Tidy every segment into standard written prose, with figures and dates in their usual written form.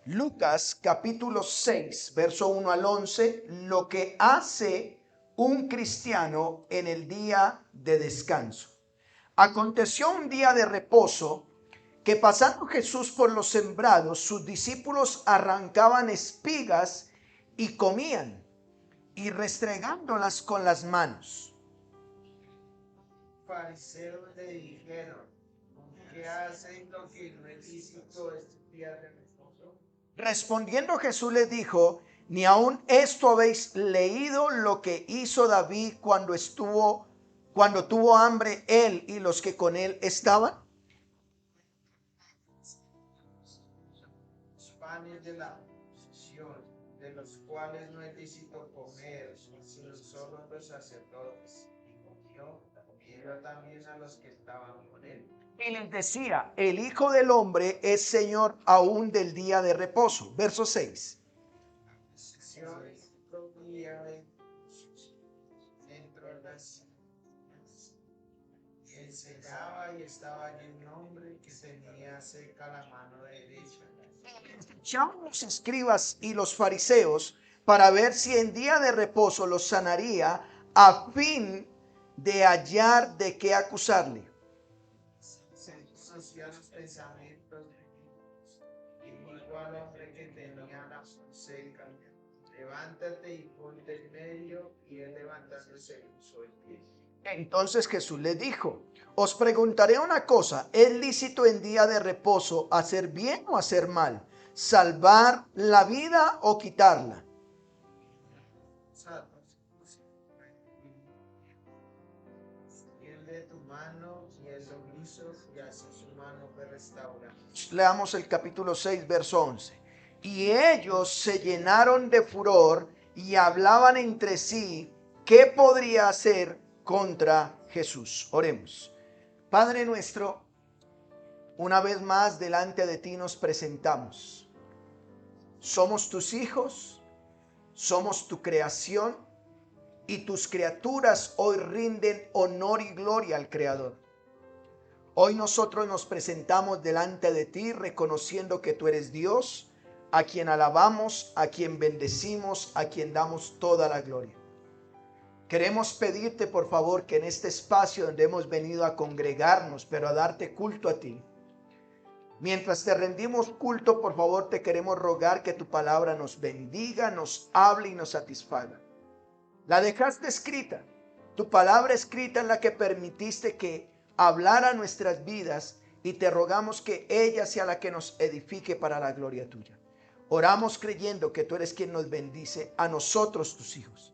Lucas capítulo 6, verso 1 al 11, lo que hace un cristiano en el día de descanso. Aconteció un día de reposo que pasando Jesús por los sembrados, sus discípulos arrancaban espigas y comían, y restregándolas con las manos. Fariseos le dijeron: ¿qué hacen lo que no es lícito este día de reposo? Respondiendo Jesús les dijo: ¿ni aun esto habéis leído lo que hizo David cuando tuvo hambre él y los que con él estaban? Los panes de la posesión, de los cuales no es lícito comer, sino solo los sacerdotes, y comió, dio también a los que estaban con él. Y les decía: el Hijo del Hombre es Señor aún del día de reposo. Verso 6. Comía dentro de las y enseñaba, y estaba allí un hombre que tenía seca la mano derecha. Llamaron los escribas y los fariseos para ver si en día de reposo los sanaría, a fin de hallar de qué acusarle. Se conocía los pensamientos de ellos, y dijo al hombre que tenía la mano seca: levántate y ponte en medio. Y él, levantándose, puso el pie. Entonces Jesús les dijo: os preguntaré una cosa, ¿es lícito en día de reposo hacer bien o hacer mal? ¿Salvar la vida o quitarla? Y él de tu mano, y él lo hizo, y así su mano fue restaurada. Leamos el capítulo 6, verso 11. Y ellos se llenaron de furor y hablaban entre sí qué podría hacer contra Jesús. Oremos. Padre nuestro, una vez más delante de ti nos presentamos. Somos tus hijos, somos tu creación, y tus criaturas hoy rinden honor y gloria al Creador. Hoy nosotros nos presentamos delante de ti reconociendo que tú eres Dios, a quien alabamos, a quien bendecimos, a quien damos toda la gloria. Queremos pedirte por favor que en este espacio donde hemos venido a congregarnos, pero a darte culto a ti, mientras te rendimos culto, por favor te queremos rogar que tu palabra nos bendiga, nos hable y nos satisfaga. La dejaste escrita, tu palabra escrita en la que permitiste que hablara nuestras vidas, y te rogamos que ella sea la que nos edifique para la gloria tuya. Oramos creyendo que tú eres quien nos bendice a nosotros, tus hijos.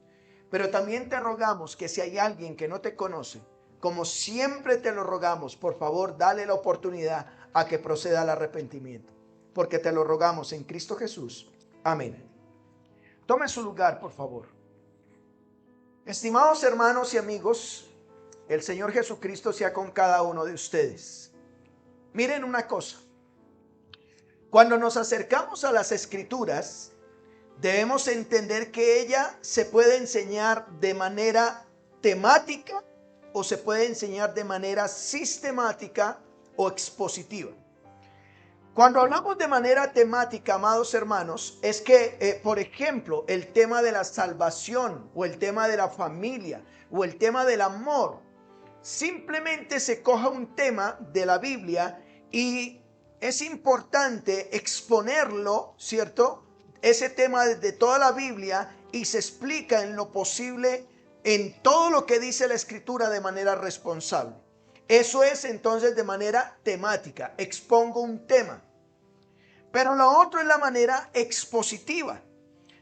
Pero también te rogamos que si hay alguien que no te conoce, como siempre te lo rogamos, por favor dale la oportunidad a que proceda al arrepentimiento, porque te lo rogamos en Cristo Jesús. Amén. Tome su lugar, por favor. Estimados hermanos y amigos, el Señor Jesucristo sea con cada uno de ustedes. Miren una cosa. Cuando nos acercamos a las Escrituras, debemos entender que ella se puede enseñar de manera temática o se puede enseñar de manera sistemática o expositiva. Cuando hablamos de manera temática, amados hermanos, es que, por ejemplo, el tema de la salvación o el tema de la familia o el tema del amor, simplemente se coja un tema de la Biblia y es importante exponerlo, ¿cierto? Ese tema de toda la Biblia, y se explica en lo posible en todo lo que dice la Escritura de manera responsable. Eso es entonces de manera temática, expongo un tema. Pero lo otro es la manera expositiva.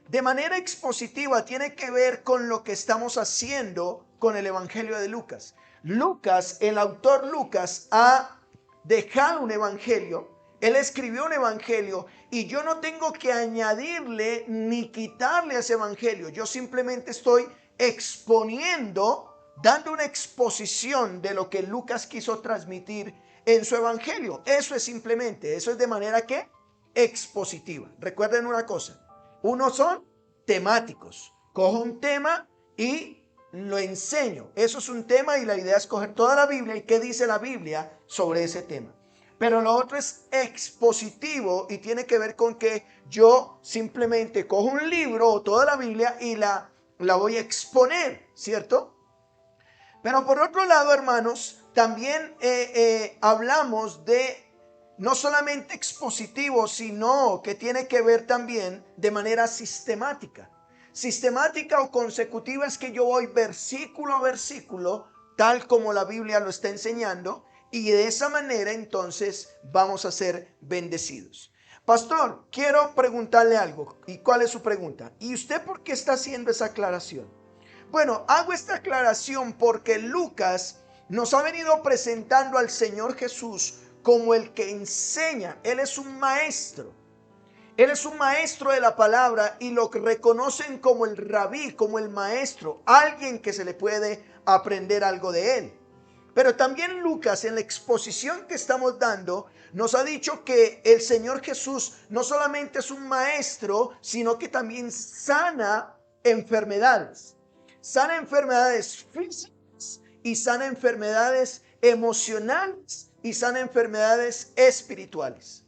De manera expositiva tiene que ver con lo que estamos haciendo con el Evangelio de Lucas. Lucas, el autor Lucas, ha dejado un evangelio. Él escribió un evangelio y yo no tengo que añadirle ni quitarle a ese evangelio. Yo simplemente estoy exponiendo, dando una exposición de lo que Lucas quiso transmitir en su evangelio. Eso es simplemente, eso es de manera que expositiva. Recuerden una cosa, unos son temáticos. Cojo un tema y lo enseño. Eso es un tema y la idea es coger toda la Biblia y qué dice la Biblia sobre ese tema. Pero lo otro es expositivo y tiene que ver con que yo simplemente cojo un libro o toda la Biblia y la voy a exponer, ¿cierto? Pero por otro lado, hermanos, también hablamos de no solamente expositivo, sino que tiene que ver también de manera sistemática. Sistemática o consecutiva es que yo voy versículo a versículo, tal como la Biblia lo está enseñando, y de esa manera entonces vamos a ser bendecidos. Pastor, quiero preguntarle algo. ¿Y cuál es su pregunta? ¿Y usted por qué está haciendo esa aclaración? Bueno, hago esta aclaración porque Lucas nos ha venido presentando al Señor Jesús como el que enseña. Él es un maestro. Él es un maestro de la palabra y lo reconocen como el rabí, como el maestro, alguien que se le puede aprender algo de él. Pero también Lucas, en la exposición que estamos dando, nos ha dicho que el Señor Jesús no solamente es un maestro, sino que también sana enfermedades. Sana enfermedades físicas y sana enfermedades emocionales y sana enfermedades espirituales.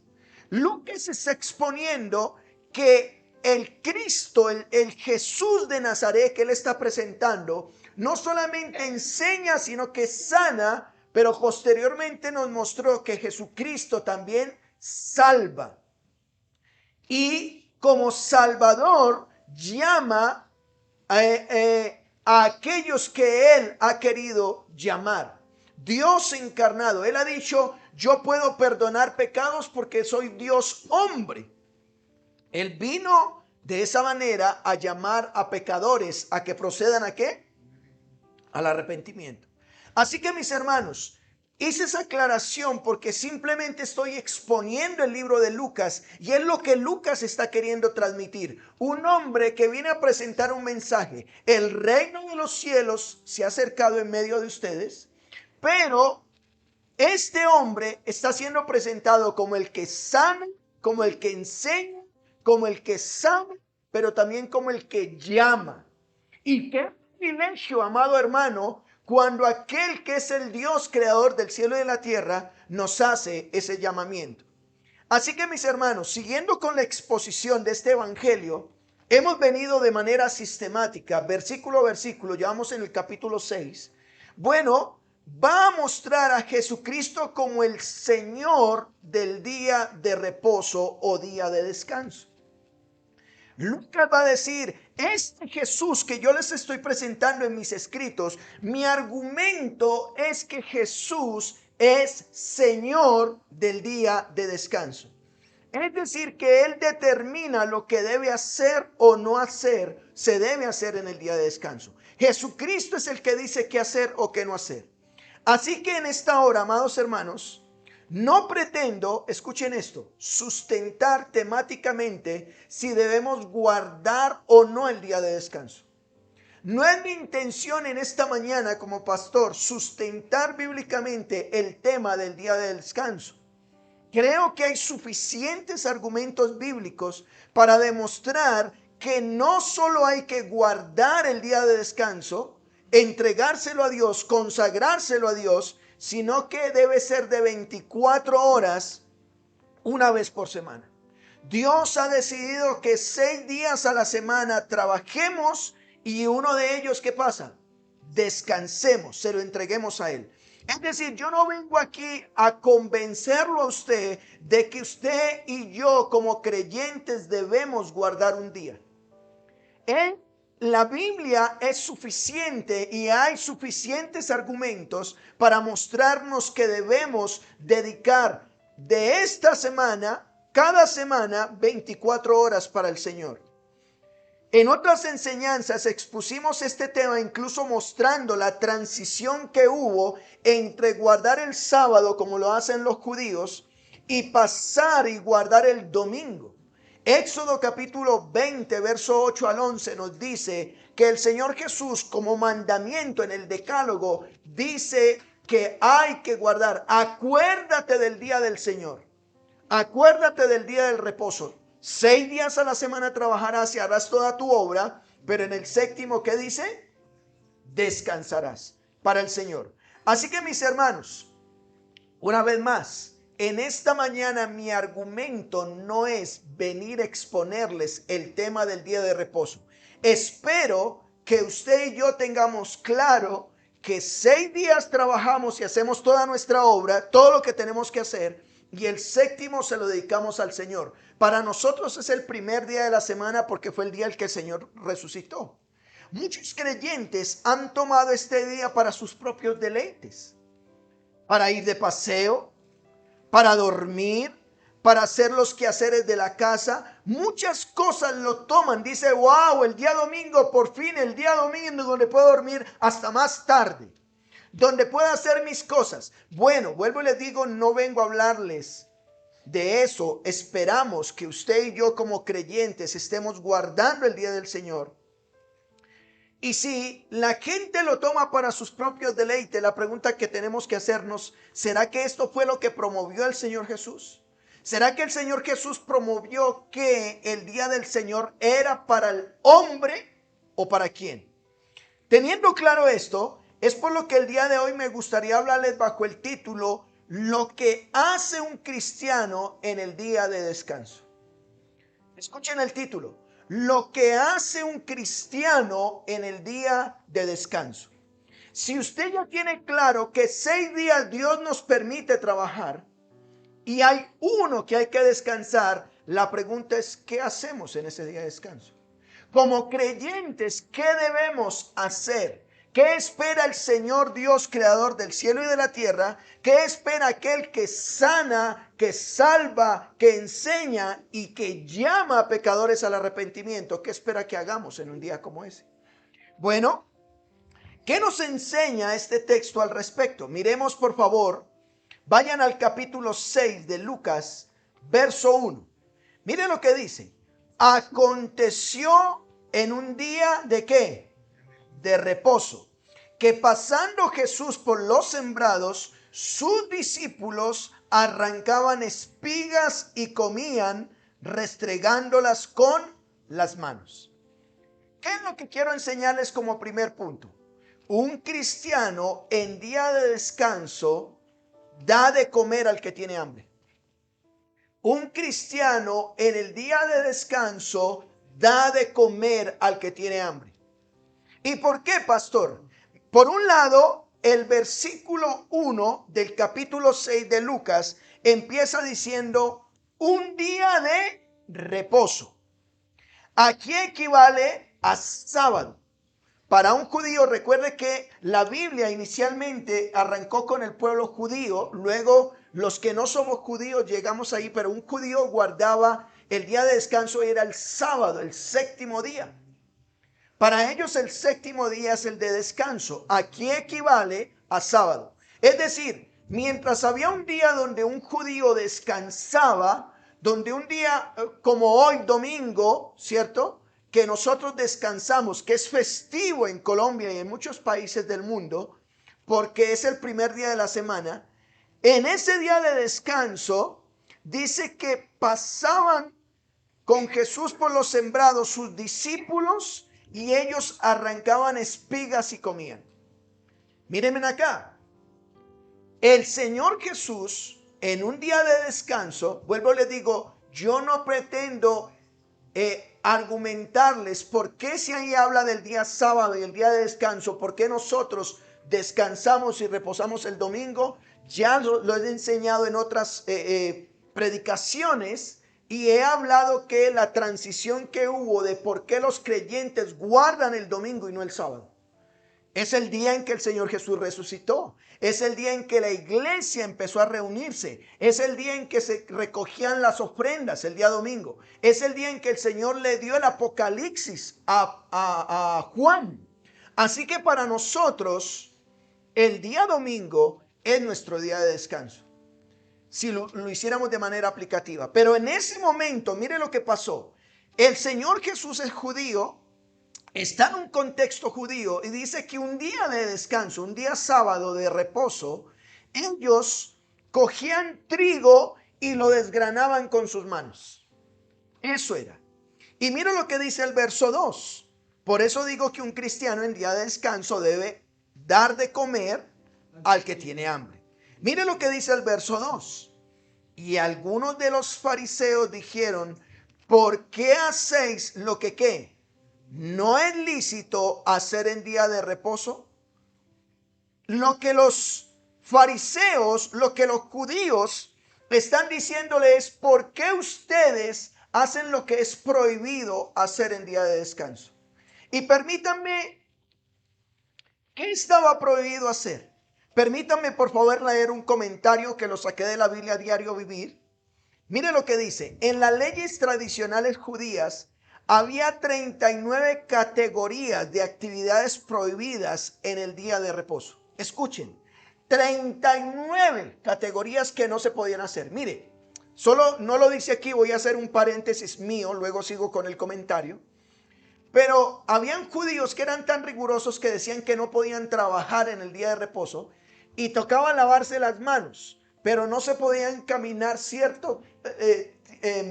Lucas está exponiendo que el Cristo, el Jesús de Nazaret que él está presentando, no solamente enseña, sino que sana, pero posteriormente nos mostró que Jesucristo también salva. Y como Salvador llama a aquellos que él ha querido llamar. Dios encarnado. Él ha dicho, yo puedo perdonar pecados porque soy Dios hombre. Él vino de esa manera a llamar a pecadores a que procedan ¿a qué? Al arrepentimiento. Así que mis hermanos, hice esa aclaración porque simplemente estoy exponiendo el libro de Lucas y es lo que Lucas está queriendo transmitir. Un hombre que viene a presentar un mensaje. El reino de los cielos se ha acercado en medio de ustedes, pero este hombre está siendo presentado como el que sana, como el que enseña, como el que sabe, pero también como el que llama. Y qué privilegio, amado hermano, cuando aquel que es el Dios creador del cielo y de la tierra nos hace ese llamamiento. Así que mis hermanos, siguiendo con la exposición de este evangelio, hemos venido de manera sistemática, versículo a versículo, ya vamos en el capítulo 6. Bueno, va a mostrar a Jesucristo como el Señor del día de reposo o día de descanso. Lucas va a decir, este Jesús que yo les estoy presentando en mis escritos, mi argumento es que Jesús es Señor del día de descanso. Es decir, que Él determina lo que debe hacer o no hacer, se debe hacer en el día de descanso. Jesucristo es el que dice qué hacer o qué no hacer. Así que en esta hora, amados hermanos, no pretendo, escuchen esto, sustentar temáticamente si debemos guardar o no el día de descanso. No es mi intención en esta mañana como pastor sustentar bíblicamente el tema del día de descanso. Creo que hay suficientes argumentos bíblicos para demostrar que no solo hay que guardar el día de descanso, entregárselo a Dios, consagrárselo a Dios, sino que debe ser de 24 horas una vez por semana. Dios ha decidido que 6 días a la semana trabajemos y uno de ellos, ¿qué pasa? Descansemos, se lo entreguemos a Él. Es decir, yo no vengo aquí a convencerlo a usted de que usted y yo como creyentes debemos guardar un día. La Biblia es suficiente y hay suficientes argumentos para mostrarnos que debemos dedicar de esta semana, cada semana, 24 horas para el Señor. En otras enseñanzas expusimos este tema incluso mostrando la transición que hubo entre guardar el sábado como lo hacen los judíos y pasar y guardar el domingo. Éxodo capítulo 20, verso 8 al 11 nos dice que el Señor Jesús como mandamiento en el decálogo dice que hay que guardar. Acuérdate del día del Señor. Acuérdate del día del reposo. 6 días a la semana trabajarás y harás toda tu obra, pero en el séptimo, ¿qué dice? Descansarás para el Señor. Así que mis hermanos, una vez más, en esta mañana mi argumento no es venir a exponerles el tema del día de reposo. Espero que usted y yo tengamos claro que 6 días trabajamos y hacemos toda nuestra obra, todo lo que tenemos que hacer, y el séptimo se lo dedicamos al Señor. Para nosotros es el primer día de la semana porque fue el día en que el Señor resucitó. Muchos creyentes han tomado este día para sus propios deleites, para ir de paseo, para dormir, para hacer los quehaceres de la casa. Muchas cosas lo toman. Dice, wow, el día domingo, por fin el día domingo donde puedo dormir hasta más tarde, donde puedo hacer mis cosas. Bueno, vuelvo y les digo, no vengo a hablarles de eso. Esperamos que usted y yo como creyentes estemos guardando el día del Señor. Y si la gente lo toma para sus propios deleites, la pregunta que tenemos que hacernos, ¿será que esto fue lo que promovió el Señor Jesús? ¿Será que el Señor Jesús promovió que el día del Señor era para el hombre o para quién? Teniendo claro esto, es por lo que el día de hoy me gustaría hablarles bajo el título, lo que hace un cristiano en el día de descanso. Escuchen el título. Lo que hace un cristiano en el día de descanso. Si usted ya tiene claro que 6 días Dios nos permite trabajar y hay uno que hay que descansar, la pregunta es, ¿qué hacemos en ese día de descanso? Como creyentes, ¿qué debemos hacer? ¿Qué espera el Señor Dios, creador del cielo y de la tierra? ¿Qué espera aquel que sana, que salva, que enseña y que llama a pecadores al arrepentimiento? ¿Qué espera que hagamos en un día como ese? Bueno, ¿qué nos enseña este texto al respecto? Miremos por favor, vayan al capítulo 6 de Lucas, verso 1. Miren lo que dice. Aconteció en un día de ¿qué? De reposo, que pasando Jesús por los sembrados, sus discípulos arrancaban espigas y comían, restregándolas con las manos. ¿Qué es lo que quiero enseñarles como primer punto? Un cristiano en día de descanso da de comer al que tiene hambre. Un cristiano en el día de descanso da de comer al que tiene hambre. ¿Y por qué, pastor? Por un lado, el versículo 1 del capítulo 6 de Lucas empieza diciendo un día de reposo. Aquí equivale a sábado. Para un judío, recuerde que la Biblia inicialmente arrancó con el pueblo judío, luego los que no somos judíos llegamos ahí, pero un judío guardaba el día de descanso, era el sábado, el séptimo día. Para ellos el séptimo día es el de descanso. Aquí equivale a sábado. Es decir, mientras había un día donde un judío descansaba, donde un día como hoy domingo, ¿cierto? Que nosotros descansamos, que es festivo en Colombia y en muchos países del mundo, porque es el primer día de la semana. En ese día de descanso, dice que pasaban con Jesús por los sembrados sus discípulos y ellos arrancaban espigas y comían. Mírenme acá. El Señor Jesús, en un día de descanso, vuelvo y les digo, yo no pretendo argumentarles por qué si ahí habla del día sábado y el día de descanso, por qué nosotros descansamos y reposamos el domingo. Ya lo he enseñado en otras predicaciones y he hablado que la transición que hubo de por qué los creyentes guardan el domingo y no el sábado. Es el día en que el Señor Jesús resucitó. Es el día en que la iglesia empezó a reunirse. Es el día en que se recogían las ofrendas, el día domingo. Es el día en que el Señor le dio el Apocalipsis a Juan. Así que para nosotros, el día domingo es nuestro día de descanso. Si lo hiciéramos de manera aplicativa. Pero en ese momento, mire lo que pasó. El Señor Jesús es judío. Está en un contexto judío y dice que un día de descanso, un día sábado de reposo, ellos cogían trigo y lo desgranaban con sus manos. Eso era. Y mira lo que dice el verso 2. Por eso digo que un cristiano en día de descanso debe dar de comer al que tiene hambre. Mire lo que dice el verso 2. Y algunos de los fariseos dijeron: ¿por qué hacéis lo que qué? ¿No es lícito hacer en día de reposo? Lo que los fariseos, lo que los judíos están diciéndole es: ¿por qué ustedes hacen lo que es prohibido hacer en día de descanso? Y permítanme, ¿qué estaba prohibido hacer? Permítanme por favor leer un comentario que lo saqué de la Biblia Diario Vivir. Mire lo que dice: en las leyes tradicionales judías había 39 categorías de actividades prohibidas en el día de reposo. Escuchen, 39 categorías que no se podían hacer. Mire, solo no lo dice aquí, voy a hacer un paréntesis mío, luego sigo con el comentario. Pero habían judíos que eran tan rigurosos que decían que no podían trabajar en el día de reposo y tocaba lavarse las manos, pero no se podían caminar ciertos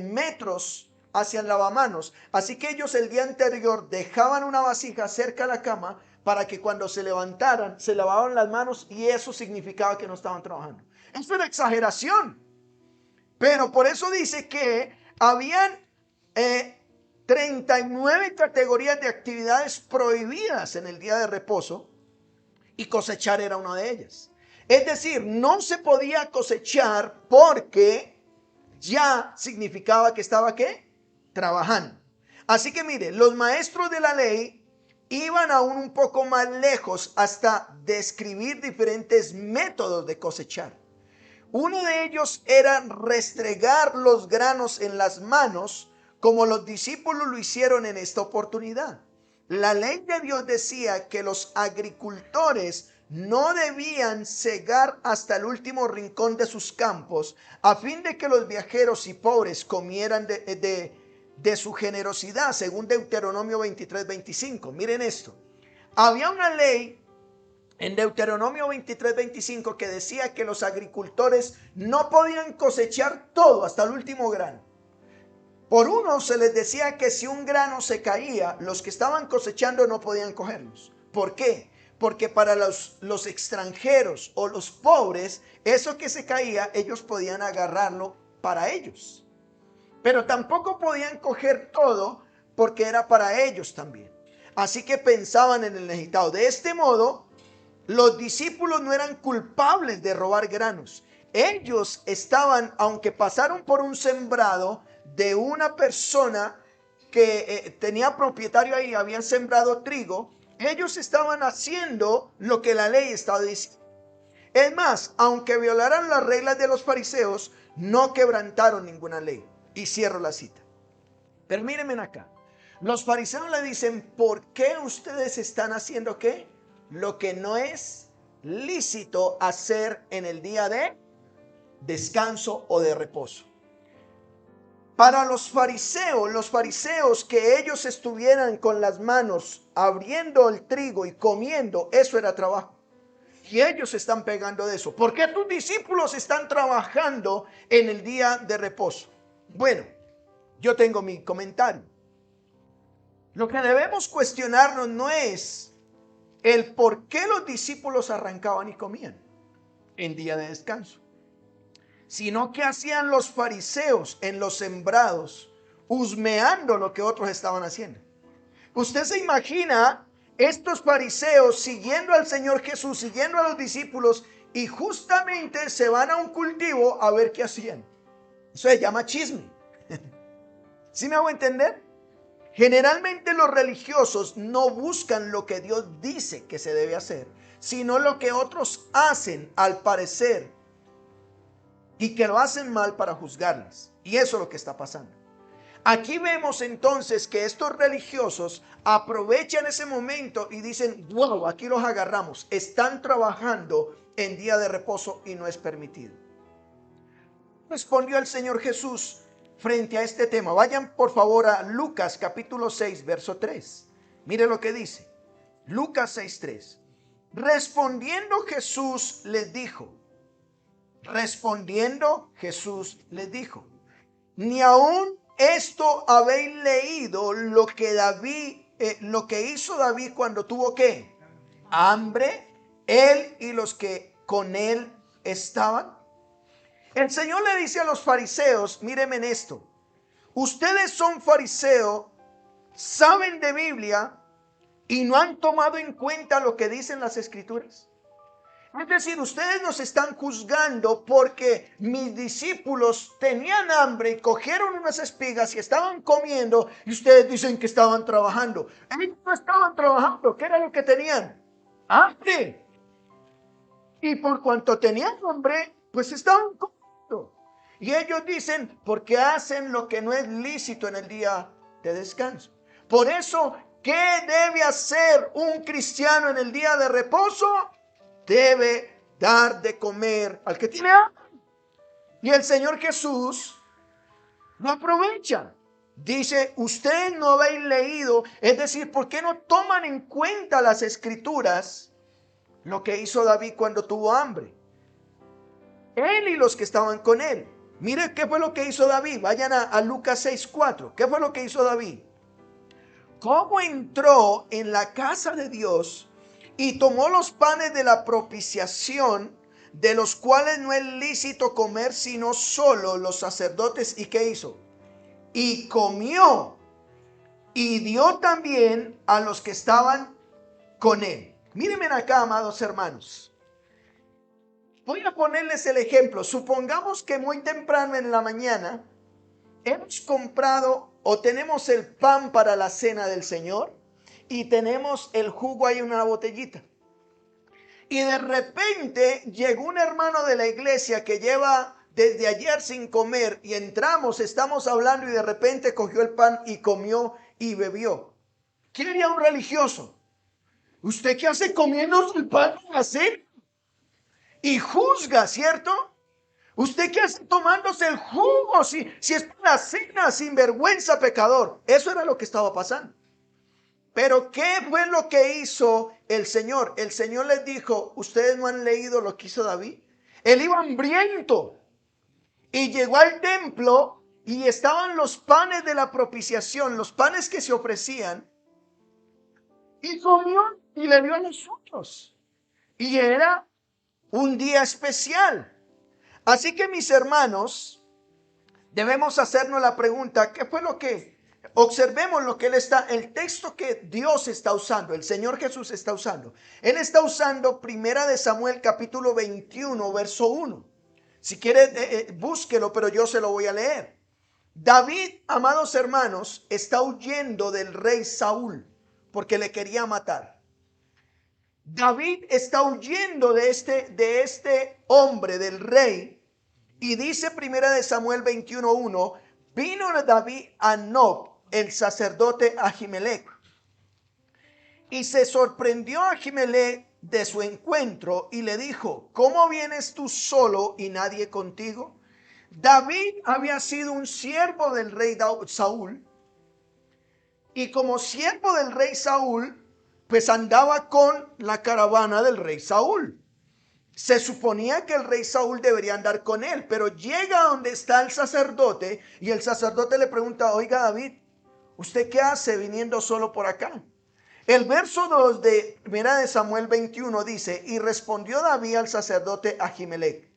metros hacia el lavamanos. Así que ellos el día anterior dejaban una vasija cerca de la cama para que cuando se levantaran se lavaban las manos, y eso significaba que no estaban trabajando. Esto era exageración, pero por eso dice que habían 39 categorías de actividades prohibidas en el día de reposo, y cosechar era una de ellas. Es decir, no se podía cosechar porque ya significaba que estaba ¿qué? Trabajando. Así que mire, los maestros de la ley iban aún un poco más lejos hasta describir diferentes métodos de cosechar. Uno de ellos era restregar los granos en las manos, como los discípulos lo hicieron en esta oportunidad. La ley de Dios decía que los agricultores no debían cegar hasta el último rincón de sus campos, a fin de que los viajeros y pobres comieran de su generosidad, según Deuteronomio 23:25. Miren esto. Había una ley en Deuteronomio 23:25 que decía que los agricultores no podían cosechar todo hasta el último grano. Por uno se les decía que si un grano se caía, los que estaban cosechando no podían cogerlos. ¿Por qué? Porque para los extranjeros o los pobres, eso que se caía, ellos podían agarrarlo para ellos. Pero tampoco podían coger todo porque era para ellos también. Así que pensaban en el necesitado. De este modo, los discípulos no eran culpables de robar granos. Ellos estaban, aunque pasaron por un sembrado de una persona que tenía propietario ahí, habían sembrado trigo, ellos estaban haciendo lo que la ley estaba diciendo. Es más, aunque violaran las reglas de los fariseos, no quebrantaron ninguna ley. Y cierro la cita. Pero mírenme acá. Los fariseos le dicen: ¿por qué ustedes están haciendo qué? Lo que no es lícito hacer en el día de descanso o de reposo. Para los fariseos que ellos estuvieran con las manos abriendo el trigo y comiendo, eso era trabajo. Y ellos están pegando de eso. ¿Por qué tus discípulos están trabajando en el día de reposo? Bueno, yo tengo mi comentario. Lo que debemos cuestionarnos no es el por qué los discípulos arrancaban y comían en día de descanso, sino que hacían los fariseos en los sembrados, husmeando lo que otros estaban haciendo. Usted se imagina estos fariseos siguiendo al Señor Jesús, siguiendo a los discípulos, y justamente se van a un cultivo a ver qué hacían. Eso se llama chisme. ¿Sí me hago entender? Generalmente los religiosos no buscan lo que Dios dice que se debe hacer, sino lo que otros hacen al parecer, y que lo hacen mal para juzgarles. Y eso es lo que está pasando. Aquí vemos entonces que estos religiosos aprovechan ese momento y dicen: wow, aquí los agarramos, están trabajando en día de reposo y no es permitido. Respondió el Señor Jesús frente a este tema. Vayan por favor a Lucas capítulo 6, verso 3. Mire lo que dice. Lucas 6:3. Respondiendo Jesús les dijo. ¿Ni aún esto habéis leído lo que hizo David cuando tuvo qué? Hambre, él y los que con él estaban. El Señor le dice a los fariseos, mírenme en esto, ustedes son fariseos, saben de Biblia y no han tomado en cuenta lo que dicen las Escrituras. Es decir, ustedes nos están juzgando porque mis discípulos tenían hambre y cogieron unas espigas y estaban comiendo y ustedes dicen que estaban trabajando. Ellos no estaban trabajando, ¿qué era lo que tenían? Hambre. Y por cuanto tenían hambre, pues estaban comiendo. Y ellos dicen, porque hacen lo que no es lícito en el día de descanso. Por eso, ¿qué debe hacer un cristiano en el día de reposo? Debe dar de comer al que tiene hambre. Y el Señor Jesús lo aprovecha. Dice, ustedes no habéis leído, es decir, ¿por qué no toman en cuenta las Escrituras lo que hizo David cuando tuvo hambre? Él y los que estaban con él. Mire qué fue lo que hizo David. Vayan a Lucas 6:4. ¿Qué fue lo que hizo David? ¿Cómo entró en la casa de Dios y tomó los panes de la propiciación, de los cuales no es lícito comer sino solo los sacerdotes? ¿Y qué hizo? Y comió y dio también a los que estaban con él. Mírenme acá, amados hermanos. Voy a ponerles el ejemplo. Supongamos que muy temprano en la mañana hemos comprado o tenemos el pan para la cena del Señor y tenemos el jugo ahí en una botellita. Y de repente llegó un hermano de la iglesia que lleva desde ayer sin comer y entramos, estamos hablando y de repente cogió el pan y comió y bebió. ¿Qué haría un religioso? ¿Usted qué hace comiendo el pan para la cena? Y juzga, ¿cierto? ¿Usted qué hace tomándose el jugo? Si es para la cena, sin vergüenza, pecador. Eso era lo que estaba pasando. Pero ¿qué fue lo que hizo el Señor? El Señor les dijo, ustedes no han leído lo que hizo David. Él iba hambriento y llegó al templo y estaban los panes de la propiciación, los panes que se ofrecían, y comió y le dio a nosotros. Y era un día especial. Así que, mis hermanos, debemos hacernos la pregunta, ¿qué fue lo que? Observemos lo que el texto que Dios está usando, el Señor Jesús está usando. Él está usando Primera de Samuel capítulo 21, verso 1. Si quiere, búsquelo, pero yo se lo voy a leer. David, amados hermanos, está huyendo del rey Saúl porque le quería matar. David está huyendo de este hombre, del rey, y dice Primera de Samuel 21:1, vino David a Nob, el sacerdote Ahimelech, y se sorprendió a Ahimelech de su encuentro y le dijo, ¿cómo vienes tú solo y nadie contigo? David había sido un siervo del rey Saúl, y como siervo del rey Saúl, pues andaba con la caravana del rey Saúl. Se suponía que el rey Saúl debería andar con él, pero llega donde está el sacerdote y el sacerdote le pregunta, oiga David, ¿usted qué hace viniendo solo por acá? El verso 2 de 1 de Samuel 21 dice, y respondió David al sacerdote Ahimelech,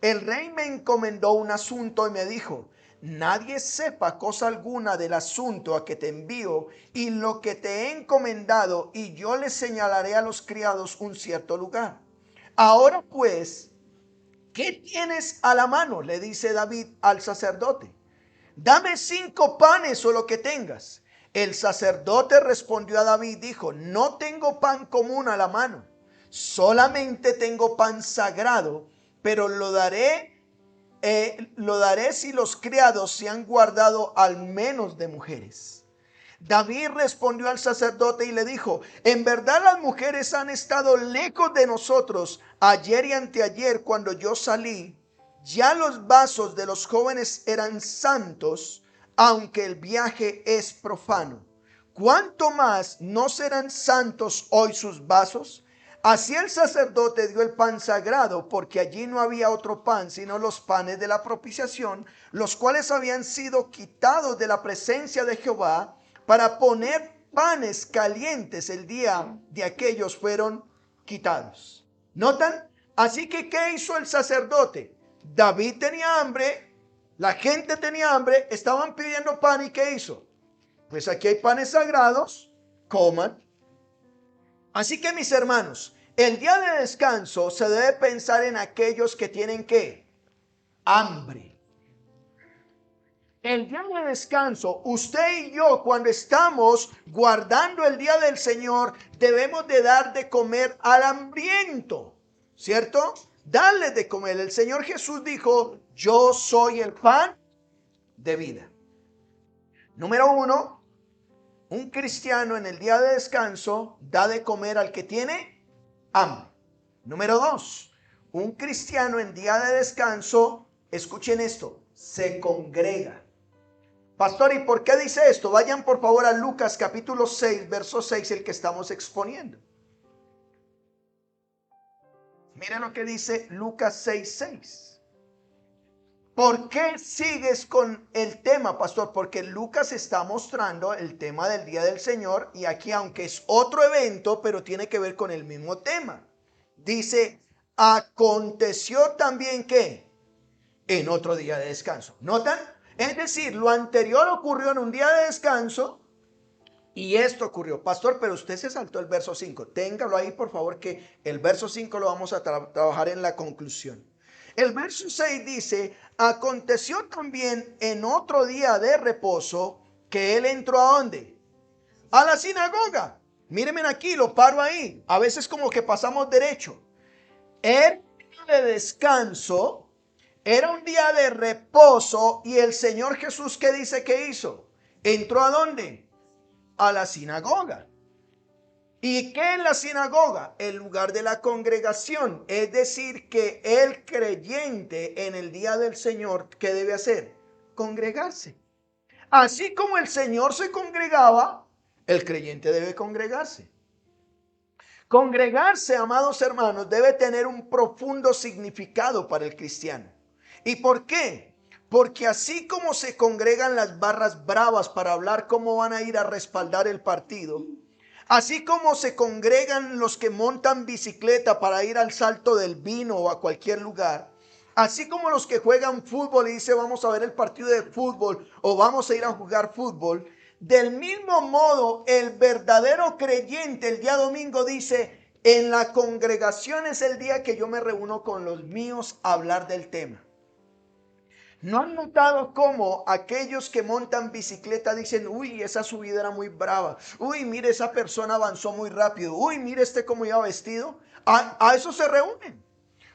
el rey me encomendó un asunto y me dijo, nadie sepa cosa alguna del asunto a que te envío y lo que te he encomendado, y yo le señalaré a los criados un cierto lugar. Ahora pues, ¿qué tienes a la mano? Le dice David al sacerdote. Dame 5 panes o lo que tengas. El sacerdote respondió a David, dijo, no tengo pan común a la mano, solamente tengo pan sagrado, pero lo daré si los criados se han guardado al menos de mujeres. David respondió al sacerdote y le dijo, en verdad las mujeres han estado lejos de nosotros ayer y anteayer cuando yo salí. Ya los vasos de los jóvenes eran santos, aunque el viaje es profano. ¿Cuánto más no serán santos hoy sus vasos? Así el sacerdote dio el pan sagrado, porque allí no había otro pan sino los panes de la propiciación, los cuales habían sido quitados de la presencia de Jehová para poner panes calientes el día de aquellos fueron quitados. ¿Notan? Así que, ¿qué hizo el sacerdote? David tenía hambre, la gente tenía hambre, estaban pidiendo pan y ¿qué hizo? Pues aquí hay panes sagrados, coman. Así que mis hermanos, el día de descanso se debe pensar en aquellos que tienen ¿qué? Hambre. El día de descanso, usted y yo, cuando estamos guardando el día del Señor, debemos de dar de comer al hambriento, ¿cierto? Darle de comer. El Señor Jesús dijo, yo soy el pan de vida. Número 1, un cristiano en el día de descanso da de comer al que tiene hambre. Número 2, un cristiano en día de descanso, escuchen esto, se congrega. Pastor, ¿y por qué dice esto? Vayan por favor a Lucas capítulo 6, verso 6, el que estamos exponiendo. Miren lo que dice Lucas 6, 6. ¿Por qué sigues con el tema, pastor? Porque Lucas está mostrando el tema del día del Señor y aquí, aunque es otro evento, pero tiene que ver con el mismo tema. Dice, aconteció también que en otro día de descanso. ¿Notan? Es decir, lo anterior ocurrió en un día de descanso y esto ocurrió. Pastor, pero usted se saltó el verso 5. Téngalo ahí, por favor, que el verso 5 lo vamos a trabajar en la conclusión. El verso 6 dice, aconteció también en otro día de reposo que él entró ¿a dónde? A la sinagoga. Mírenme aquí, lo paro ahí. A veces como que pasamos derecho. El día de descanso era un día de reposo y el Señor Jesús, ¿qué dice que hizo? ¿Entró a dónde? A la sinagoga. ¿Y qué es la sinagoga? El lugar de la congregación. Es decir, que el creyente en el día del Señor, ¿qué debe hacer? Congregarse. Así como el Señor se congregaba, el creyente debe congregarse. Congregarse, amados hermanos, debe tener un profundo significado para el cristiano. ¿Y por qué? Porque así como se congregan las barras bravas para hablar cómo van a ir a respaldar el partido, así como se congregan los que montan bicicleta para ir al Salto del Vino o a cualquier lugar, así como los que juegan fútbol y dicen vamos a ver el partido de fútbol o vamos a ir a jugar fútbol, del mismo modo el verdadero creyente el día domingo dice, en la congregación es el día que yo me reúno con los míos a hablar del tema. ¿No han notado cómo aquellos que montan bicicleta dicen, uy, esa subida era muy brava, uy, mire, esa persona avanzó muy rápido, uy, mire este cómo iba vestido? A eso se reúnen.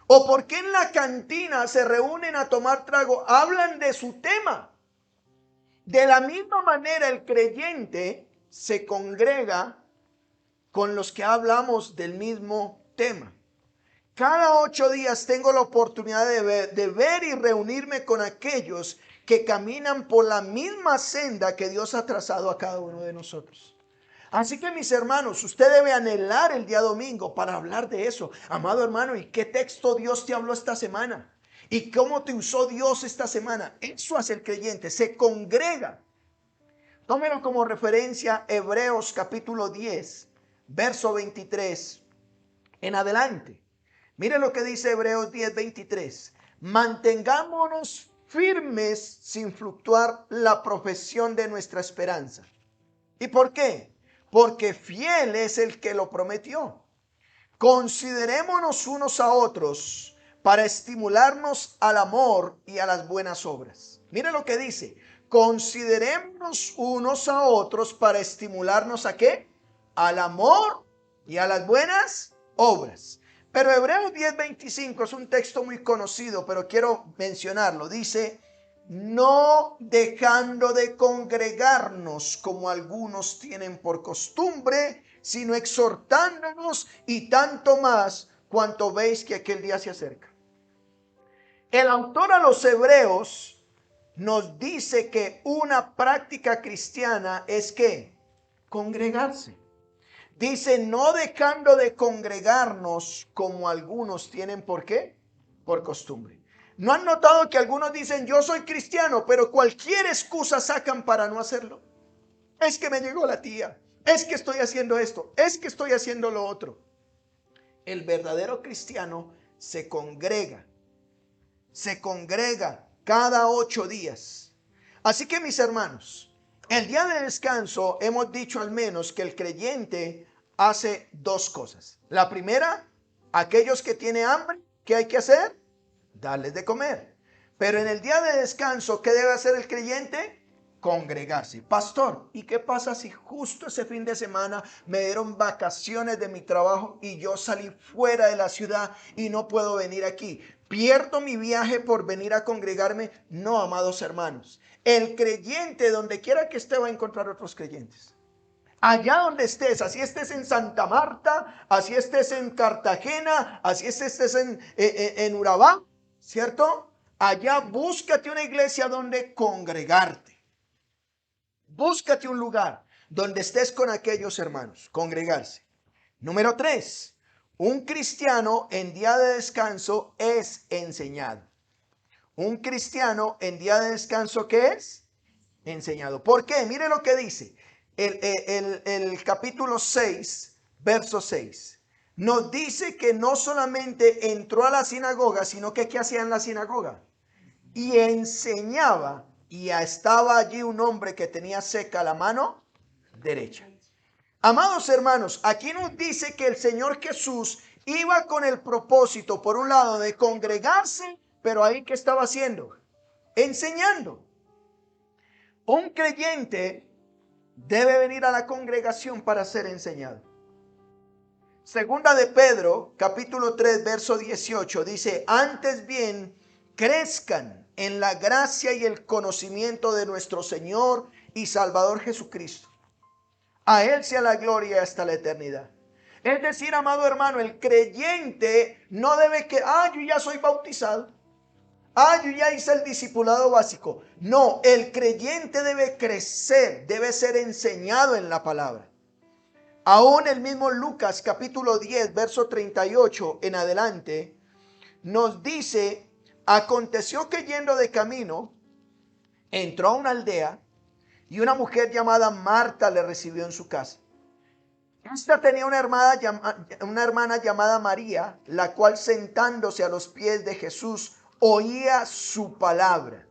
¿O por qué en la cantina se reúnen a tomar trago? Hablan de su tema. De la misma manera el creyente se congrega con los que hablamos del mismo tema. Cada 8 días tengo la oportunidad de ver y reunirme con aquellos que caminan por la misma senda que Dios ha trazado a cada uno de nosotros. Así que mis hermanos, usted debe anhelar el día domingo para hablar de eso. Amado hermano, ¿y qué texto Dios te habló esta semana? ¿Y cómo te usó Dios esta semana? Eso hace el creyente, se congrega. Tómelo como referencia Hebreos capítulo 10, verso 23 en adelante. Mire lo que dice Hebreos 10, 23. Mantengámonos firmes sin fluctuar la profesión de nuestra esperanza. ¿Y por qué? Porque fiel es el que lo prometió. Considerémonos unos a otros para estimularnos al amor y a las buenas obras. Mire lo que dice. Considerémonos unos a otros para estimularnos ¿a qué? Al amor y a las buenas obras. Pero Hebreos 10:25 es un texto muy conocido, pero quiero mencionarlo. Dice, no dejando de congregarnos como algunos tienen por costumbre, sino exhortándonos y tanto más cuanto veis que aquel día se acerca. El autor a los Hebreos nos dice que una práctica cristiana es que congregarse. Dice, no dejando de congregarnos como algunos tienen, ¿por qué? Por costumbre. ¿No han notado que algunos dicen, yo soy cristiano, pero cualquier excusa sacan para no hacerlo? Es que me llegó la tía, es que estoy haciendo esto, es que estoy haciendo lo otro. El verdadero cristiano se congrega, se congrega cada 8 días. Así que mis hermanos, el día de descanso hemos dicho al menos que el creyente hace 2 cosas. La primera, aquellos que tienen hambre, ¿qué hay que hacer? Darles de comer. Pero en el día de descanso, ¿qué debe hacer el creyente? Congregarse. Pastor, ¿y qué pasa si justo ese fin de semana me dieron vacaciones de mi trabajo y yo salí fuera de la ciudad y no puedo venir aquí? ¿Pierdo mi viaje por venir a congregarme? No, amados hermanos. El creyente, donde quiera que esté, va a encontrar otros creyentes. Allá donde estés, así estés en Santa Marta, así estés en Cartagena, así estés en Urabá, ¿cierto? Allá búscate una iglesia donde congregarte. Búscate un lugar donde estés con aquellos hermanos, congregarse. Número 3, un cristiano en día de descanso es enseñado. Un cristiano en día de descanso, ¿qué es? Enseñado. ¿Por qué? Mire lo que dice el capítulo 6, verso 6. Nos dice que no solamente entró a la sinagoga, sino que ¿qué hacía en la sinagoga? Y enseñaba, y estaba allí un hombre que tenía seca la mano derecha. Amados hermanos, aquí nos dice que el Señor Jesús iba con el propósito, por un lado, de congregarse, pero ahí ¿qué estaba haciendo? Enseñando. Un creyente debe venir a la congregación para ser enseñado. Segunda de Pedro, capítulo 3, verso 18, dice: antes bien, crezcan en la gracia y el conocimiento de nuestro Señor y Salvador Jesucristo. A Él sea la gloria hasta la eternidad. Es decir, amado hermano, el creyente no debe que, yo ya soy bautizado. Yo ya hice el discipulado básico. No, el creyente debe crecer, debe ser enseñado en la palabra. Aún el mismo Lucas capítulo 10, verso 38 en adelante, nos dice: aconteció que yendo de camino, entró a una aldea y una mujer llamada Marta le recibió en su casa. Esta tenía una hermana llamada María, la cual sentándose a los pies de Jesús oía su palabra.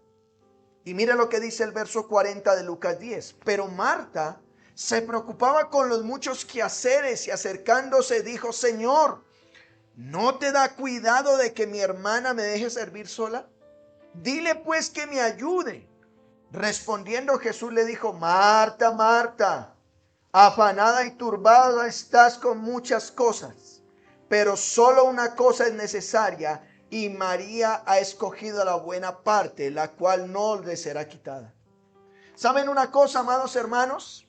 Y mire lo que dice el verso 40 de Lucas 10. Pero Marta se preocupaba con los muchos quehaceres y acercándose dijo: Señor, ¿no te da cuidado de que mi hermana me deje servir sola? Dile pues que me ayude. Respondiendo Jesús le dijo: Marta, Marta, afanada y turbada estás con muchas cosas, pero solo una cosa es necesaria, y María ha escogido la buena parte, la cual no le será quitada. ¿Saben una cosa, amados hermanos?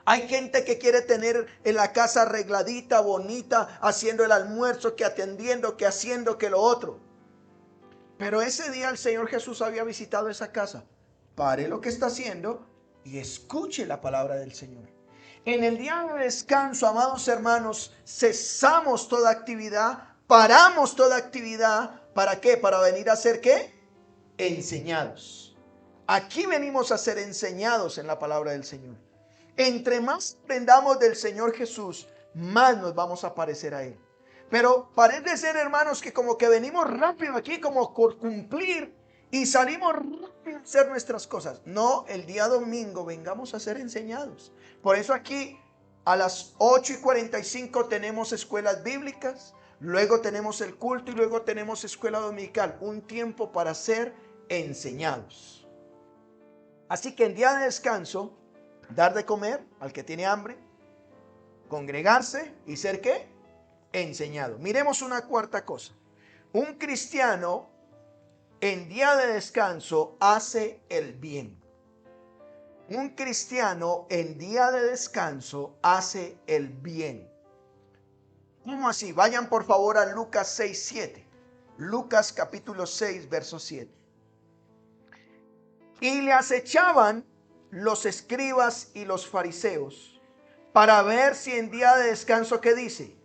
Hay gente que quiere tener en la casa arregladita, bonita, haciendo el almuerzo, que atendiendo, que haciendo, que lo otro. Pero ese día el Señor Jesús había visitado esa casa. Pare lo que está haciendo y escuche la palabra del Señor. En el día de descanso, amados hermanos, cesamos toda actividad, paramos toda actividad. ¿Para qué? Para venir a ser ¿qué? Enseñados. Aquí venimos a ser enseñados en la palabra del Señor. Entre más aprendamos del Señor Jesús, más nos vamos a parecer a Él. Pero parece ser, hermanos, que como que venimos rápido aquí, como por cumplir, y salimos rápido a hacer nuestras cosas. No, el día domingo vengamos a ser enseñados. Por eso aquí a las 8:45 tenemos escuelas bíblicas, luego tenemos el culto y luego tenemos escuela dominical. Un tiempo para ser enseñados. Así que en día de descanso, dar de comer al que tiene hambre, congregarse y ser ¿qué? Enseñado. Miremos una cuarta cosa. Un cristiano en día de descanso hace el bien. Un cristiano en día de descanso hace el bien. ¿Cómo así? Vayan por favor a Lucas 6:7. Lucas capítulo 6, verso 7. Y le acechaban los escribas y los fariseos para ver si en día de descanso, ¿qué dice?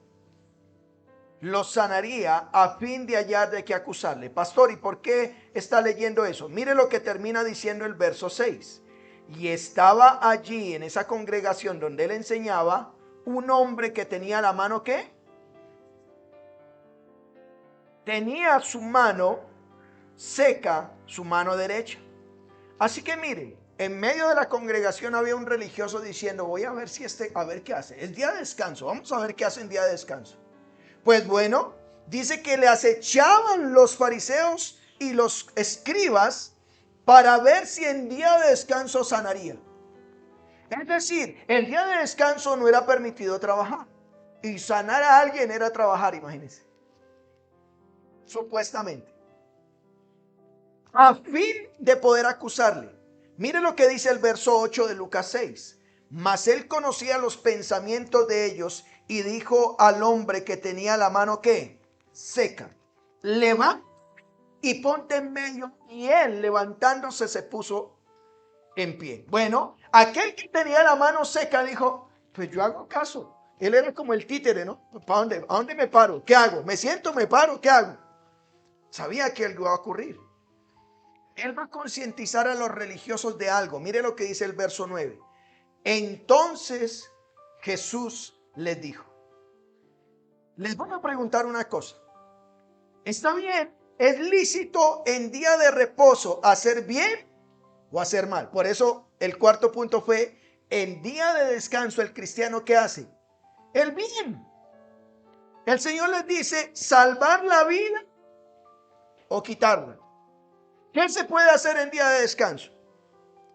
Los sanaría, a fin de hallar de qué acusarle. Pastor, ¿y por qué está leyendo eso? Mire lo que termina diciendo el verso 6. Y estaba allí en esa congregación donde él enseñaba un hombre que tenía la mano ¿qué? Tenía su mano seca su mano derecha. Así que mire, en medio de la congregación había un religioso diciendo, voy a ver si a ver qué hace. Es día de descanso, vamos a ver qué hace en día de descanso. Pues bueno, dice que le acechaban los fariseos y los escribas para ver si en día de descanso sanaría. Es decir, el día de descanso no era permitido trabajar. Y sanar a alguien era trabajar, imagínense. Supuestamente. A fin de poder acusarle. Mire lo que dice el verso 8 de Lucas 6. Mas él conocía los pensamientos de ellos y dijo al hombre que tenía la mano, ¿qué? Seca. Levanta y ponte en medio. Y él, levantándose, se puso en pie. Bueno, aquel que tenía la mano seca dijo, pues yo hago caso. Él era como el títere, ¿no? ¿Para dónde? ¿A dónde me paro? ¿Qué hago? ¿Me siento? ¿Me paro? ¿Qué hago? Sabía que algo iba a ocurrir. Él va a concientizar a los religiosos de algo. Mire lo que dice el verso 9. Entonces Jesús les dijo, les voy a preguntar una cosa. ¿Está bien? ¿Es lícito en día de reposo hacer bien o hacer mal? Por eso el cuarto punto fue, en día de descanso el cristiano, ¿qué hace? El bien. El Señor les dice, salvar la vida o quitarla. ¿Qué se puede hacer en día de descanso?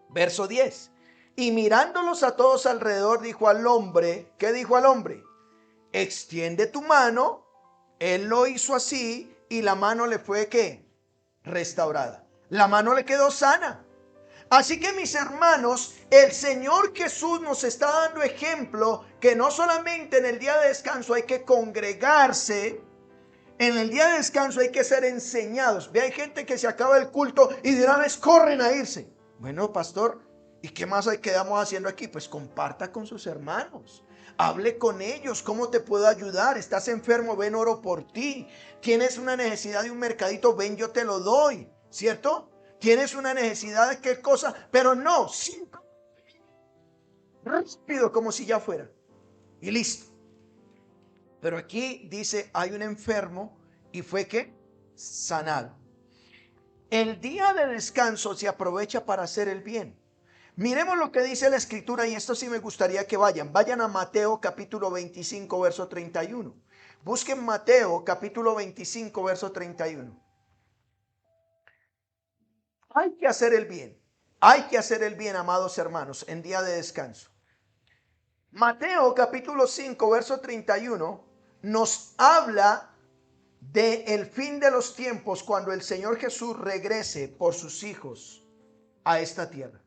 Verso 10. Y mirándolos a todos alrededor, dijo al hombre, ¿qué dijo al hombre? Extiende tu mano. Él lo hizo así y la mano le fue, ¿qué? Restaurada. La mano le quedó sana. Así que, mis hermanos, el Señor Jesús nos está dando ejemplo que no solamente en el día de descanso hay que congregarse, en el día de descanso hay que ser enseñados. Ve, hay gente que se acaba el culto y de una vez corren a irse. Bueno, pastor, ¿y qué más quedamos haciendo aquí? Pues comparta con sus hermanos. Hable con ellos. ¿Cómo te puedo ayudar? ¿Estás enfermo? Ven, oro por ti. ¿Tienes una necesidad de un mercadito? Ven, yo te lo doy. ¿Cierto? ¿Tienes una necesidad de qué cosa? Pero no, siempre rápido como si ya fuera. Y listo. Pero aquí dice, hay un enfermo y fue que sanado. El día de descanso se aprovecha para hacer el bien. Miremos lo que dice la escritura y esto sí me gustaría que vayan. Vayan a Mateo capítulo 25 verso 31. Busquen Mateo capítulo 25 verso 31. Hay que hacer el bien. Hay que hacer el bien, amados hermanos, en día de descanso. Mateo capítulo 5 verso 31 nos habla de el fin de los tiempos cuando el Señor Jesús regrese por sus hijos a esta tierra.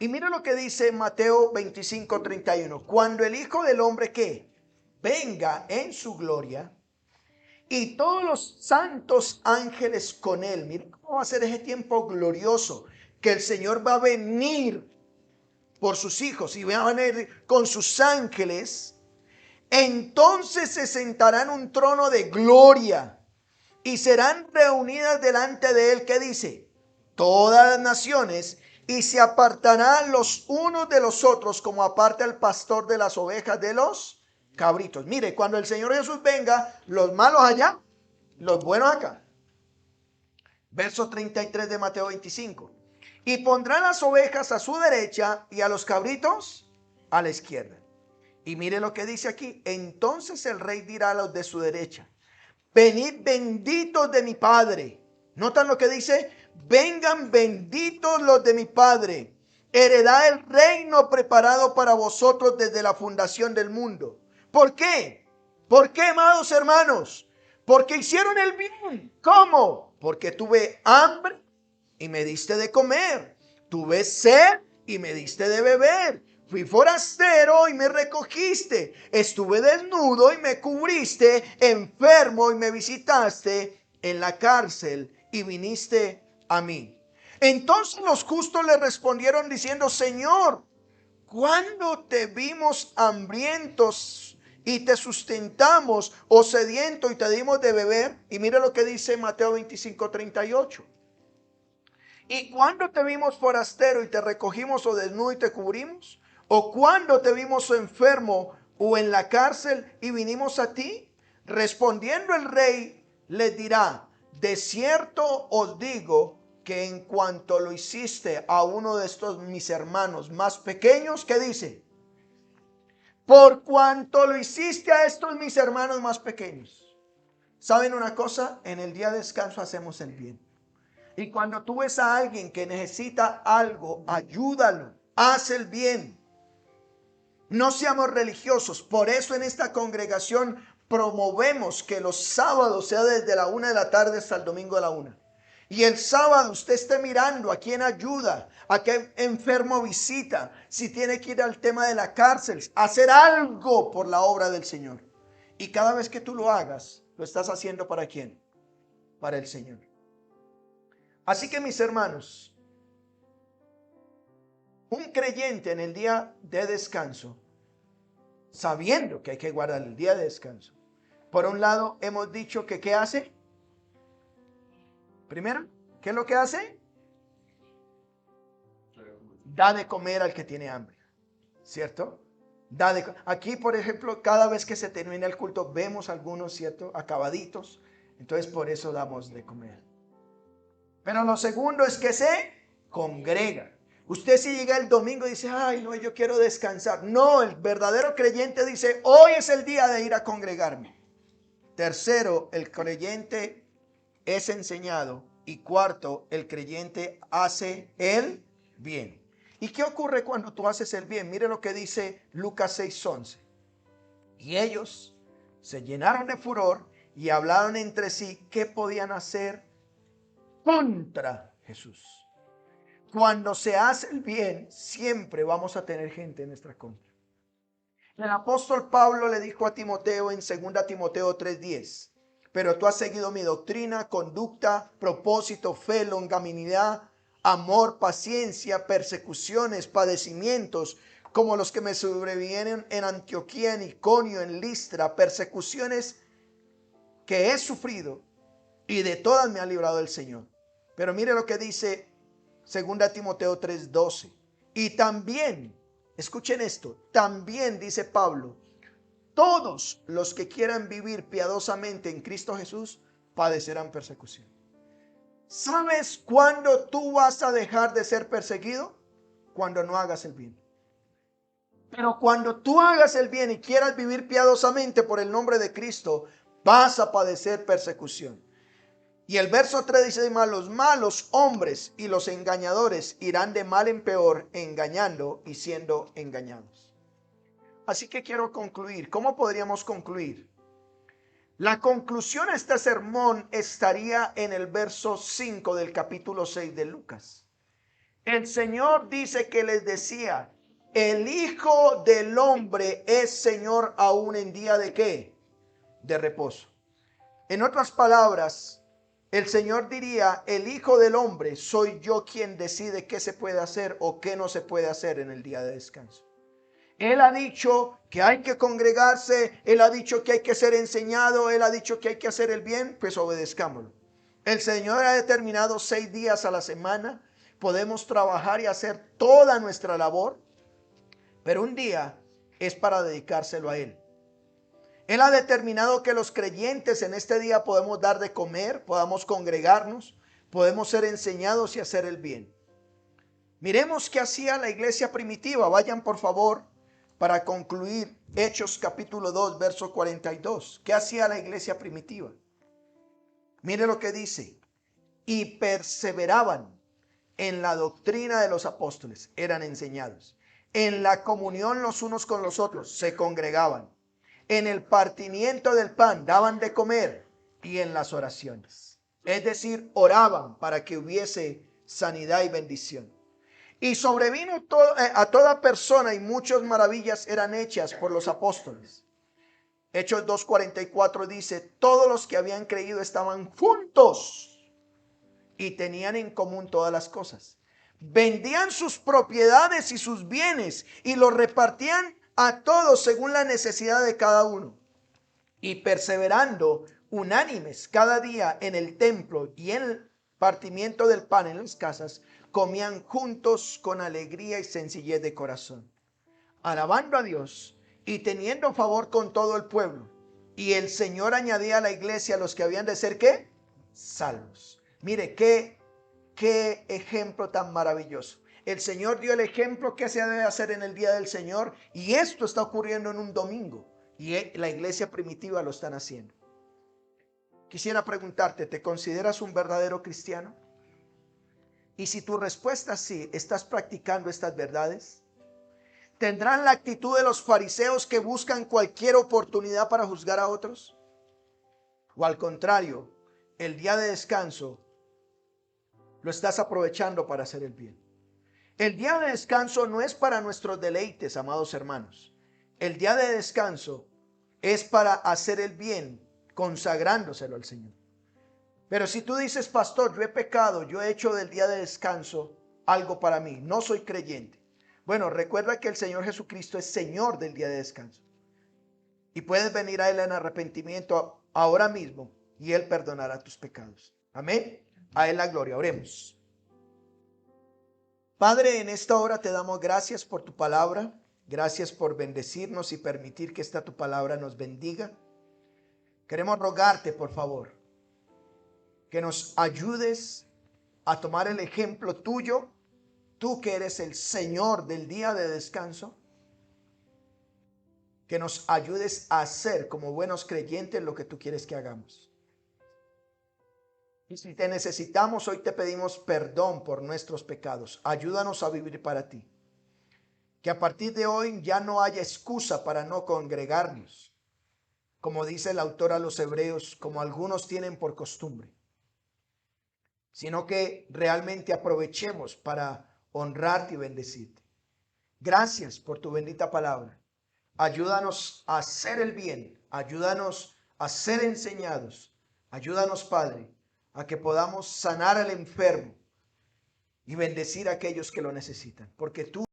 Y mira lo que dice Mateo 25, 31. Cuando el Hijo del Hombre, ¿qué? Venga en su gloria y todos los santos ángeles con él. Mira cómo va a ser ese tiempo glorioso, que el Señor va a venir por sus hijos y va a venir con sus ángeles. Entonces se sentará en un trono de gloria y serán reunidas delante de él. ¿Qué dice? Todas las naciones, y se apartarán los unos de los otros como aparta el pastor de las ovejas de los cabritos. Mire, cuando el Señor Jesús venga, los malos allá, los buenos acá. Verso 33 de Mateo 25. Y pondrá las ovejas a su derecha y a los cabritos a la izquierda. Y mire lo que dice aquí. Entonces el rey dirá a los de su derecha: venid benditos de mi Padre. ¿Notan lo que dice? Vengan benditos los de mi Padre. Heredad el reino preparado para vosotros desde la fundación del mundo. ¿Por qué? ¿Por qué, amados hermanos? Porque hicieron el bien. ¿Cómo? Porque tuve hambre y me diste de comer. Tuve sed y me diste de beber. Fui forastero y me recogiste. Estuve desnudo y me cubriste. Enfermo y me visitaste. En la cárcel y viniste a mí. Entonces los justos le respondieron diciendo: Señor, ¿cuándo te vimos hambrientos y te sustentamos, o sediento y te dimos de beber? Y mira lo que dice Mateo 25, 38. ¿Y cuándo te vimos forastero y te recogimos, o desnudo y te cubrimos? ¿O cuándo te vimos enfermo o en la cárcel y vinimos a ti? Respondiendo el rey les dirá: de cierto os digo que en cuanto lo hiciste a uno de estos mis hermanos más pequeños, ¿qué dice? Por cuanto lo hiciste a estos mis hermanos más pequeños. ¿Saben una cosa? En el día de descanso hacemos el bien. Y cuando tú ves a alguien que necesita algo, ayúdalo, haz el bien. No seamos religiosos. Por eso en esta congregación promovemos que los sábados sea desde la 1 de la tarde hasta el domingo de la 1. Y el sábado usted esté mirando a quién ayuda, a qué enfermo visita, si tiene que ir al tema de la cárcel, hacer algo por la obra del Señor. Y cada vez que tú lo hagas, lo estás haciendo ¿para quién? Para el Señor. Así que mis hermanos, un creyente en el día de descanso, sabiendo que hay que guardar el día de descanso, por un lado hemos dicho que ¿qué hace? Primero, ¿qué es lo que hace? Da de comer al que tiene hambre, ¿cierto? Aquí, por ejemplo, cada vez que se termina el culto, vemos algunos, ¿cierto? Acabaditos, entonces por eso damos de comer. Pero lo segundo es que se congrega. Usted si llega el domingo y dice, ay no, yo quiero descansar. No, el verdadero creyente dice, hoy es el día de ir a congregarme. Tercero, el creyente es enseñado. Y cuarto, el creyente hace el bien. ¿Y qué ocurre cuando tú haces el bien? Mire lo que dice Lucas 6:11. Y ellos se llenaron de furor y hablaron entre sí qué podían hacer contra Jesús. Cuando se hace el bien, siempre vamos a tener gente en nuestra contra. El apóstol Pablo le dijo a Timoteo en 2 Timoteo 3:10, pero tú has seguido mi doctrina, conducta, propósito, fe, longanimidad, amor, paciencia, persecuciones, padecimientos, como los que me sobrevienen en Antioquía, en Iconio, en Listra, persecuciones que he sufrido, y de todas me ha librado el Señor. Pero mire lo que dice 2 Timoteo 3:12. Y también, escuchen esto, también dice Pablo, todos los que quieran vivir piadosamente en Cristo Jesús padecerán persecución. ¿Sabes cuándo tú vas a dejar de ser perseguido? Cuando no hagas el bien. Pero cuando tú hagas el bien y quieras vivir piadosamente por el nombre de Cristo, vas a padecer persecución. Y el verso 3 dice, los malos hombres y los engañadores irán de mal en peor, engañando y siendo engañados. Así que quiero concluir. ¿Cómo podríamos concluir? La conclusión a este sermón estaría en el verso 5 del capítulo 6 de Lucas. El Señor dice que les decía, el Hijo del Hombre es Señor aún en día de ¿qué? De reposo. En otras palabras, el Señor diría, el Hijo del Hombre soy yo quien decide qué se puede hacer o qué no se puede hacer en el día de descanso. Él ha dicho que hay que congregarse, Él ha dicho que hay que ser enseñado, Él ha dicho que hay que hacer el bien, pues obedezcámoslo. El Señor ha determinado 6 días a la semana, podemos trabajar y hacer toda nuestra labor, pero un día es para dedicárselo a Él. Él ha determinado que los creyentes en este día podemos dar de comer, podamos congregarnos, podemos ser enseñados y hacer el bien. Miremos qué hacía la iglesia primitiva. Vayan por favor para concluir Hechos capítulo 2, verso 42. ¿Qué hacía la iglesia primitiva? Mire lo que dice. Y perseveraban en la doctrina de los apóstoles, eran enseñados. En la comunión los unos con los otros, se congregaban. En el partimiento del pan, daban de comer. Y en las oraciones. Es decir, oraban para que hubiese sanidad y bendición. Y sobrevino a toda persona y muchas maravillas eran hechas por los apóstoles. Hechos 2:44 dice, todos los que habían creído estaban juntos y tenían en común todas las cosas. Vendían sus propiedades y sus bienes y los repartían a todos según la necesidad de cada uno. Y perseverando unánimes cada día en el templo y en el partimiento del pan en las casas, comían juntos con alegría y sencillez de corazón, alabando a Dios y teniendo favor con todo el pueblo. Y el Señor añadía a la iglesia a los que habían de ser ¿qué? salvos. Mire, qué ejemplo tan maravilloso. El Señor dio el ejemplo que se debe hacer en el día del Señor, y esto está ocurriendo en un domingo, y la iglesia primitiva lo están haciendo. Quisiera preguntarte, ¿te consideras un verdadero cristiano? Y si tu respuesta es sí, ¿estás practicando estas verdades? ¿Tendrán la actitud de los fariseos que buscan cualquier oportunidad para juzgar a otros? ¿O al contrario, el día de descanso lo estás aprovechando para hacer el bien? El día de descanso no es para nuestros deleites, amados hermanos. El día de descanso es para hacer el bien, consagrándoselo al Señor. Pero si tú dices, pastor, yo he pecado, yo he hecho del día de descanso algo para mí, no soy creyente. Bueno, recuerda que el Señor Jesucristo es Señor del día de descanso. Y puedes venir a Él en arrepentimiento ahora mismo y Él perdonará tus pecados. Amén. A Él la gloria. Oremos. Padre, en esta hora te damos gracias por tu palabra. Gracias por bendecirnos y permitir que esta tu palabra nos bendiga. Queremos rogarte, por favor, que nos ayudes a tomar el ejemplo tuyo, tú que eres el Señor del día de descanso, que nos ayudes a hacer como buenos creyentes lo que tú quieres que hagamos. Y si te necesitamos, hoy te pedimos perdón por nuestros pecados. Ayúdanos a vivir para ti. Que a partir de hoy ya no haya excusa para no congregarnos, como dice el autor a los Hebreos, como algunos tienen por costumbre, sino que realmente aprovechemos para honrarte y bendecirte. Gracias por tu bendita palabra. Ayúdanos a hacer el bien, ayúdanos a ser enseñados, ayúdanos, Padre, a que podamos sanar al enfermo y bendecir a aquellos que lo necesitan, porque tú